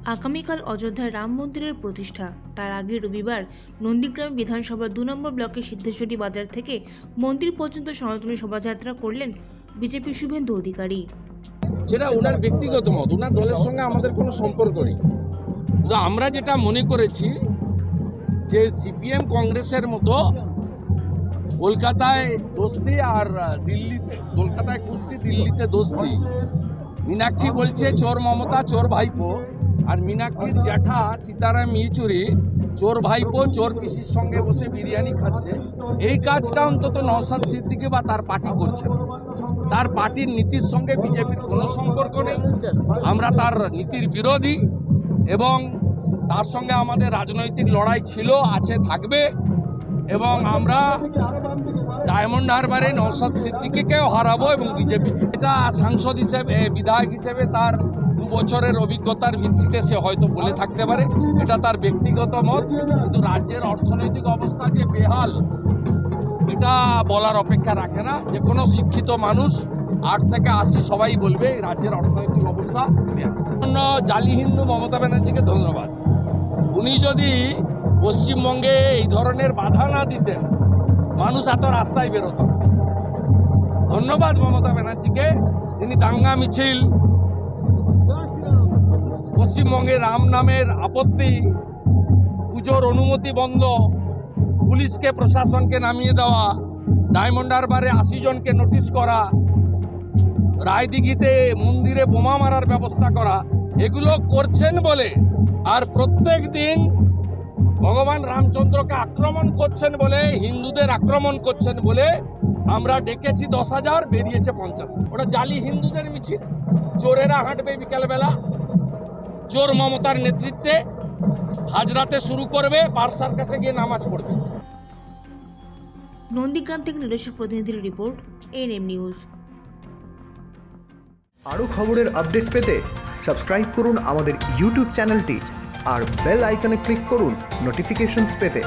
আগামীকাল অযোধ্যায় রাম মন্দিরের প্রতিষ্ঠা। তার আগে রবিবার নন্দীগ্রাম বিধানসভার 2 নম্বর ব্লকের সিদ্ধেশ্বরী বাজার থেকে মন্দির পর্যন্ত সনাতনী শোভাযাত্রা করলেন বিজেপি শুভেন্দু অধিকারী। সেটা ওনার ব্যক্তিগত মত, ওনার দলের সঙ্গে আমাদের কোনো সম্পর্ক নেই। তো আমরা যেটা মনে করেছি যে সিপিএম কংগ্রেসের মতো কলকাতায় দোস্তি আর দিল্লিতে, কলকাতায় কুস্তি, দিল্লিতে দোস্তি। মীনাক্ষী বলছে চোর মমতা চোর ভাইপো, আর মীনাক্ষীর জ্যাঠা সীতারাম ইয়েচুরি চোর ভাইপো চোর পিসির সঙ্গে বসে বিরিয়ানি খাচ্ছে। এই কাজটা অন্তত নওশাদ সিদ্দিকী বা তার পার্টি করছে না। তার পার্টির নীতির সঙ্গে বিজেপির কোনো সম্পর্ক নেই। আমরা তার নীতির বিরোধী এবং তার সঙ্গে আমাদের রাজনৈতিক লড়াই ছিল, আছে, থাকবে। এবং আমরা ডায়মন্ড হারবারে নওশাদ সিদ্দিকীকেও হারাবো এবং বিজেপি, এটা সাংসদ হিসেবে, বিধায়ক হিসেবে তার 2 বছরের অভিজ্ঞতার ভিত্তিতে সে হয়তো বলে থাকতে পারে, এটা তার ব্যক্তিগত মত। কিন্তু রাজ্যের অর্থনৈতিক অবস্থা যে বেহাল, এটা বলার অপেক্ষা রাখে না। যে কোনো শিক্ষিত মানুষ 8 থেকে 80 সবাই বলবে এই রাজ্যের অর্থনৈতিক অবস্থা বেহাল। জালি হিন্দু মমতা ব্যানার্জিকে ধন্যবাদ। উনি যদি পশ্চিমবঙ্গে এই ধরনের বাধা না দিতেন, মানুষ এত রাস্তায় বেরোত। ধন্যবাদ মমতা ব্যানার্জিকে, তিনি দাঙ্গা মিছিল, পশ্চিমবঙ্গে রাম নামের আপত্তি, পুজোর অনুমতি বন্ধ, পুলিশকে প্রশাসনকে নামিয়ে দেওয়া, ডায়মন্ড হারবারে 80 জনকে নোটিশ করা, রায়দিঘিতে মন্দিরে বোমা মারার ব্যবস্থা করা, এগুলো করছেন বলে, আর প্রত্যেক দিন ভগবান রামচন্দ্রকে আক্রমণ করছেন বলে, হিন্দুদের আক্রমণ করছেন বলে আমরা ডেকেছি 10,000, বেরিয়েছে 50। ওটা জালি হিন্দুদের মিছিল। চোরেরা হাঁটবে বিকালবেলা, চোর মমতার নেতৃত্বে হাজরাতে শুরু করবে, পারসার কাছে গিয়ে নামাজ পড়বে। নন্দীগ্রাম থেকে নিজস্ব প্রতিনিধির রিপোর্ট, এনএম নিউজ। আরও খবরের আপডেট পেতে সাবস্ক্রাইব করুন আমাদের ইউটিউব চ্যানেলটি আর বেল আইকনে ক্লিক করুন নোটিফিকেশনস পেতে।